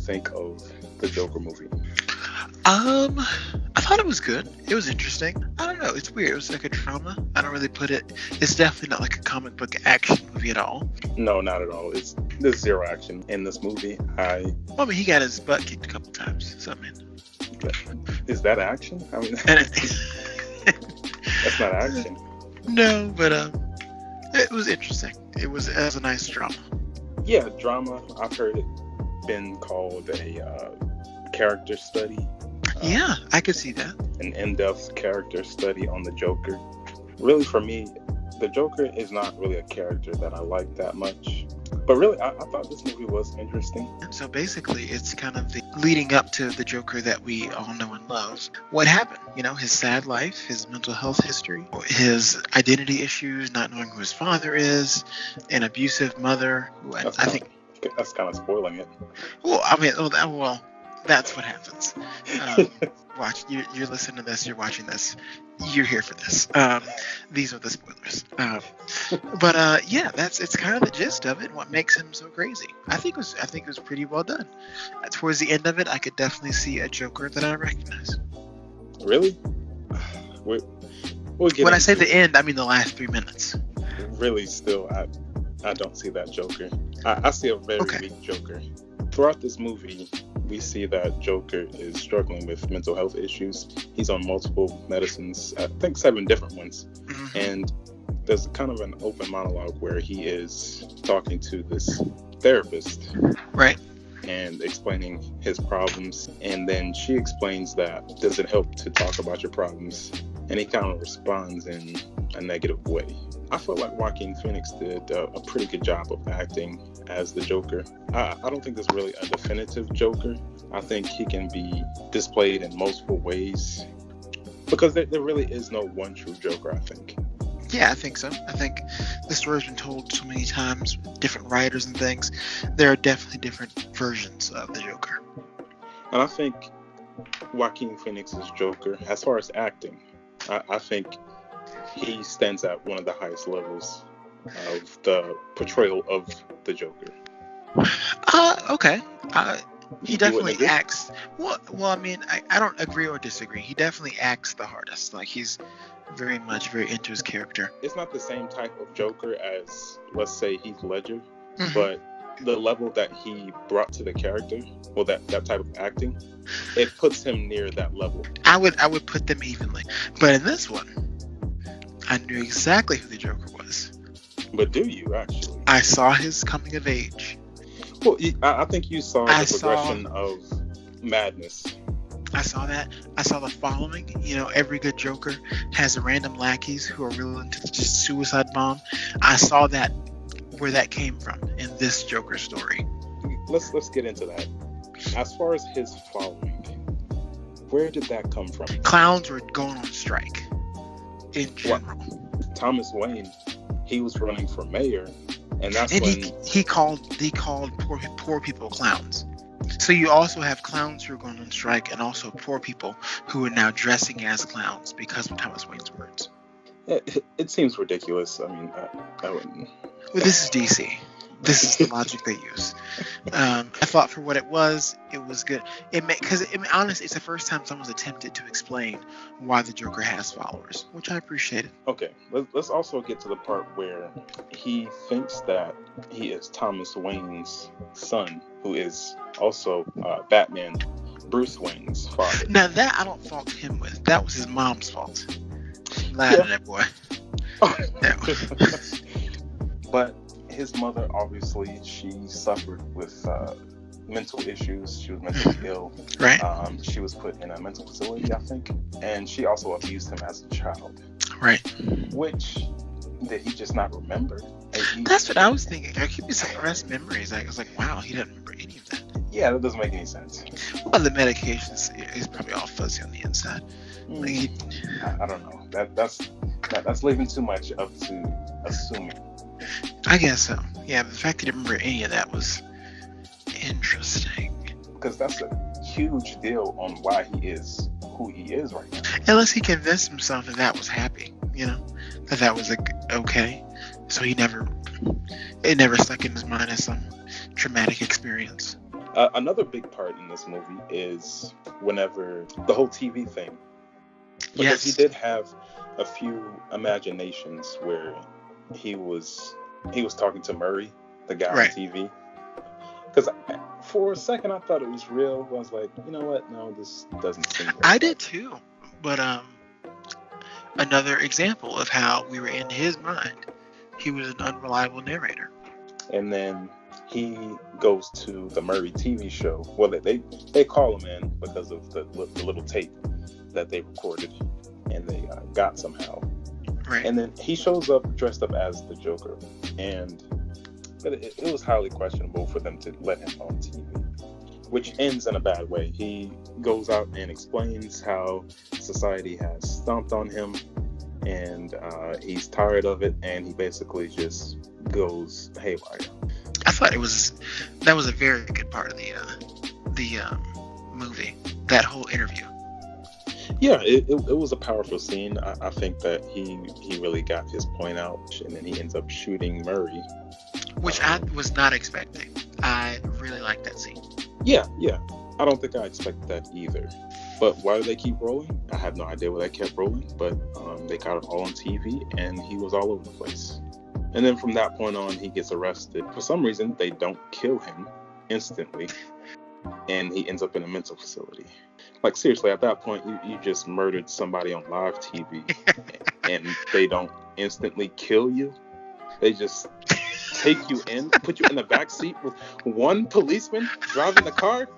think of the Joker movie? I thought it was good. It was interesting. I don't know. It's weird. It was like a drama. I don't really put it. It's definitely not like a comic book action movie at all. No, not at all. There's zero action in this movie. Well, I mean, he got his butt kicked a couple times. So I mean, is that action? I mean, that's not action. No, but it was interesting. It was a nice drama. Yeah, drama. I've heard it been called a character study. Yeah, I could see that. An in-depth character study on the Joker. Really, for me, the Joker is not really a character that I like that much. But really, I thought this movie was interesting. So basically, it's kind of the leading up to the Joker that we all know and love. What happened? You know, his sad life, his mental health history, his identity issues, not knowing who his father is, an abusive mother. I think that's kind of spoiling it. Well, I mean, that's what happens. Watch, you're listening to this, you're watching this, you're here for this. These are the spoilers. But yeah, it's kind of the gist of it. And what makes him so crazy? I think it was pretty well done. Towards the end of it, I could definitely see a Joker that I recognize. Really? When I say the end, I mean the last 3 minutes. Really, still, I don't see that Joker. I see a very weak Joker. Throughout this movie, we see that Joker is struggling with mental health issues. He's on multiple medicines, I think 7 different ones. Mm-hmm. And there's kind of an open monologue where he is talking to this therapist. Right. And explaining his problems. And then she explains that, does it help to talk about your problems? And he kind of responds in a negative way. I feel like Joaquin Phoenix did a pretty good job of acting as the Joker. I don't think there's really a definitive Joker. I think he can be displayed in multiple ways because there really is no one true Joker, I think. Yeah, I think so. I think the story's been told so many times with different writers and things. There are definitely different versions of the Joker. And I think Joaquin Phoenix's Joker, as far as acting, I think he stands at one of the highest levels of the portrayal of the Joker. Okay. He definitely acts. Well, I mean, I don't agree or disagree. He definitely acts the hardest. Like, he's very into his character. It's not the same type of Joker as, let's say, Heath Ledger, mm-hmm. but the level that he brought to the character, well, that type of acting, it puts him near that level. I would put them evenly. But in this one, I knew exactly who the Joker was. But do you, actually? I saw his coming of age. Well, I think you saw the progression of madness. I saw that. I saw the following. You know, every good Joker has random lackeys who are real into just suicide bomb. I saw that, where that came from in this Joker story. Let's get into that. As far as his following, where did that come from? Clowns were going on strike. In general, Thomas Wayne, he was running for mayor, and that's and when he called poor people clowns. So you also have clowns who are going on strike, and also poor people who are now dressing as clowns because of Thomas Wayne's words. It seems ridiculous. I mean, I wouldn't. Well, this is DC. This is the logic they use. I thought for what it was good. Honestly, it's the first time someone's attempted to explain why the Joker has followers, which I appreciated. Okay, let's also get to the part where he thinks that he is Thomas Wayne's son, who is also Batman, Bruce Wayne's father. Now that I don't fault him with. That was his mom's fault. Lied to that boy. But his mother, obviously, she suffered with mental issues. She was mentally ill. Right. She was put in a mental facility, I think. And she also abused him as a child. Right. Which, did he just not remember? That's what I was thinking. I keep suppressed memories. I was like, wow, he doesn't remember any of that. Yeah, that doesn't make any sense. Well, the medications is probably all fuzzy on the inside. I don't know. That's leaving too much up to assuming. I guess so. Yeah, but the fact that he didn't remember any of that was interesting. Because that's a huge deal on why he is who he is right now. Unless he convinced himself that was happy, that was okay. So it never stuck in his mind as some traumatic experience. Another big part in this movie is whenever the whole TV thing, because he Yes. did have a few imaginations where he was talking to Murray, the guy Right. on TV. Because for a second I thought it was real. I was like, you know what? No, this doesn't seem real. I did too. But another example of how we were in his mind. He was an unreliable narrator. And then he goes to the Murray TV show. Well, they call him in because of the little tape that they recorded and they got somehow. Right. And then he shows up dressed up as the Joker, but it was highly questionable for them to let him on TV, which ends in a bad way. He goes out and explains how society has stomped on him, and he's tired of it, and he basically just goes haywire. I thought that was a very good part of the movie. That whole interview. Yeah, it was a powerful scene. I think that he really got his point out, and then he ends up shooting Murray. Which I was not expecting. I really liked that scene. Yeah. I don't think I expected that either. But why do they keep rolling? I have no idea why they kept rolling, but they got it all on TV, and he was all over the place. And then from that point on, he gets arrested. For some reason, they don't kill him instantly, and he ends up in a mental facility. Like, seriously, at that point, you just murdered somebody on live TV, and they don't instantly kill you. They just take you in, put you in the back seat with one policeman driving the car.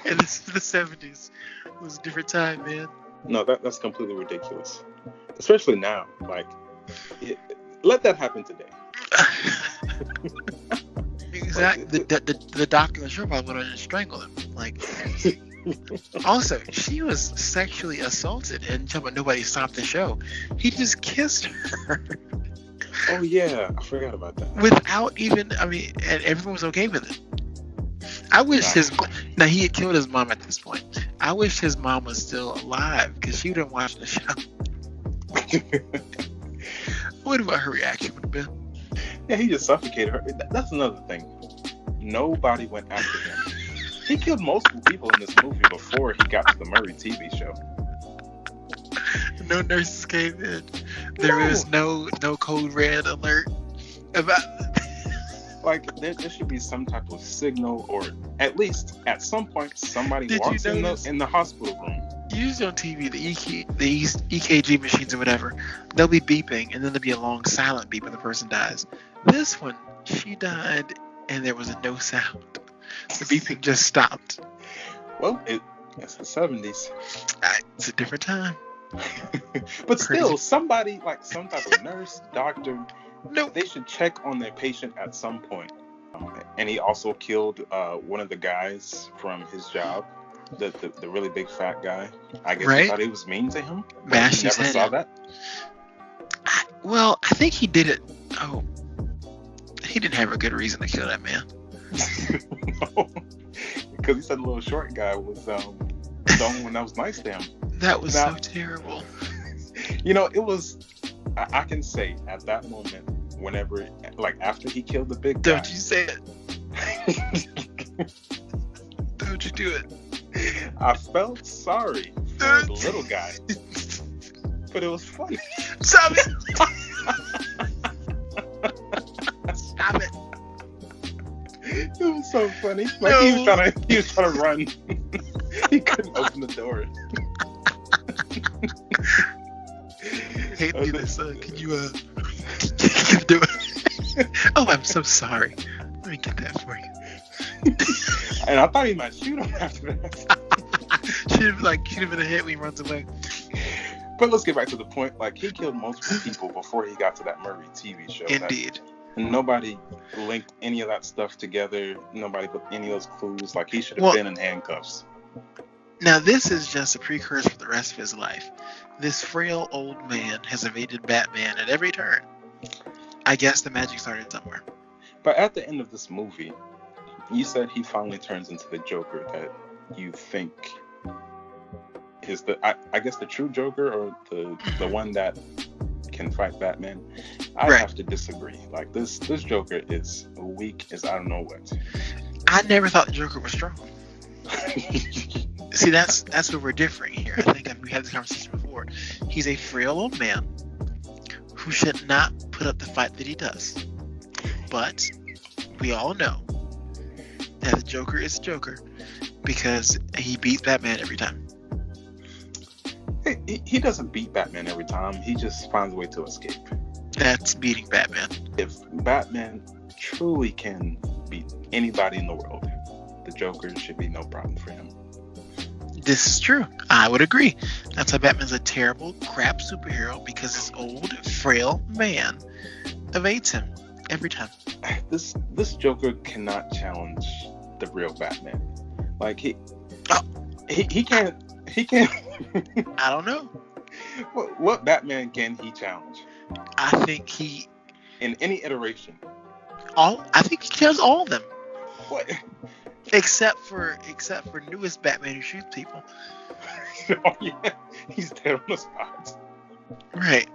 And this is the 70s. It was a different time, man. No, that's completely ridiculous. Especially now. Like, let that happen today. Exactly. The doctor in the show probably would have just strangled him. Like, also, she was sexually assaulted, and nobody stopped the show. He just kissed her. Oh yeah, I forgot about that. Without even, and everyone was okay with it. I wish now he had killed his mom at this point. I wish his mom was still alive because she would have watched the show. What about her reaction would have been? Yeah, he just suffocated her. That's another thing. Nobody went after him. He killed multiple people in this movie before he got to the Murray TV show. No nurses came in. There was no code red alert about. Like, there should be some type of signal, or at least at some point somebody Did walks you in notice? the hospital room. Usually on TV, the EKG machines or whatever, they'll be beeping, and then there'll be a long silent beep when the person dies. This one, she died, and there was no sound. The beeping just stopped. Well, it's the 70s. It's a different time. But still, somebody, like some type of nurse, doctor, No. they should check on their patient at some point. And he also killed one of the guys from his job, the really big fat guy. I guess he thought he was mean to him. Mashed He his never head saw in. that. Well, I think he did it. Oh, he didn't have a good reason to kill that man. No. Because he said the little short guy was the only one that was nice to him. That was Now- so terrible. You know, it was, I can say at that moment, whenever, like after he killed the big guy. Don't you say it. Don't you do it. I felt sorry for the little guy, but it was funny. Stop it. Stop it. It was so funny. Like No. he was trying to run. He couldn't open the door. Hate me this. Can you do it? Oh, I'm so sorry. Let me get that for you. And I thought he might shoot him after that. Should have been a hit when he runs away. But let's get back to the point. Like, he killed multiple people before he got to that Murray TV show. Indeed. And nobody linked any of that stuff together. Nobody put any of those clues. Like, he should have been in handcuffs. Now, this is just a precursor for the rest of his life. This frail old man has evaded Batman at every turn. I guess the magic started somewhere. But at the end of this movie, you said he finally turns into the Joker that you think is I guess the true Joker, or the one that can fight Batman. I have to disagree. Like, this Joker is weak as I don't know what. I never thought the Joker was strong. See, that's where we're differing here. I think we had this conversation before. He's a frail old man who should not put up the fight that he does. But we all know that the Joker is a Joker because he beats Batman every time. He doesn't beat Batman every time. He just finds a way to escape. That's beating Batman. If Batman truly can beat anybody in the world, the Joker should be no problem for him. This is true. I would agree. That's why Batman's a terrible, crap superhero, because this old, frail man evades him every time. This Joker cannot challenge the real Batman. Like he can't. I don't know. What Batman can he challenge? I think he, in any iteration. I think he kills all of them. What? Except for newest Batman who shoots people. Oh yeah, he's dead on the spot. Right.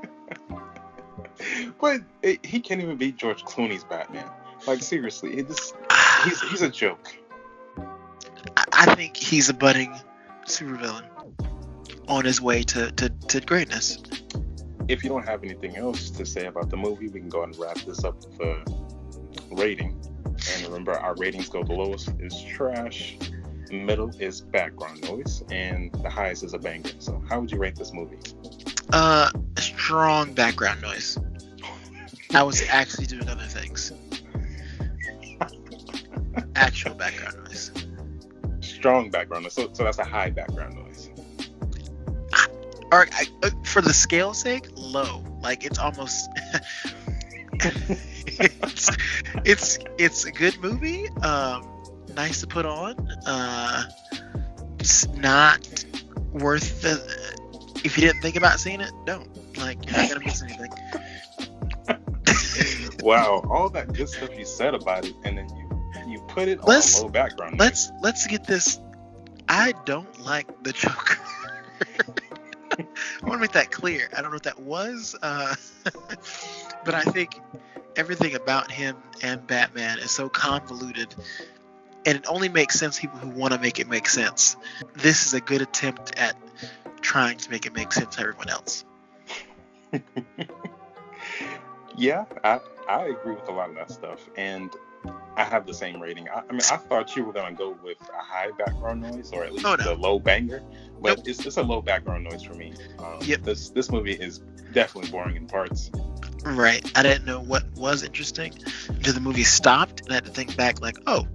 But he can't even beat George Clooney's Batman. Like seriously, he's a joke. I think he's a budding supervillain on his way to greatness. If you don't have anything else to say about the movie, we can go ahead and wrap this up with a rating. And remember, our ratings go: the lowest is trash, the middle is background noise, and the highest is a banger. So how would you rate this movie? Strong background noise. I was actually doing other things. Actual background noise. Strong background noise. So that's a high background noise. Or for the scale's sake, low. Like it's almost. it's a good movie. Nice to put on. It's not worth the. If you didn't think about seeing it, don't. Like you're not gonna miss anything. Wow, all that good stuff you said about it, and then you put it on low background noise. Let's get this. I don't like the Joker. I want to make that clear. I don't know what that was, but I think everything about him and Batman is so convoluted, and it only makes sense to people who want to make it make sense. This is a good attempt at trying to make it make sense to everyone else. Yeah, I agree with a lot of that stuff, and I have the same rating. I mean, I thought you were gonna go with a high background noise, or at least a low banger, but it's a low background noise for me. Yep. This movie is definitely boring in parts. Right. I didn't know what was interesting until the movie stopped, and I had to think back, like, oh,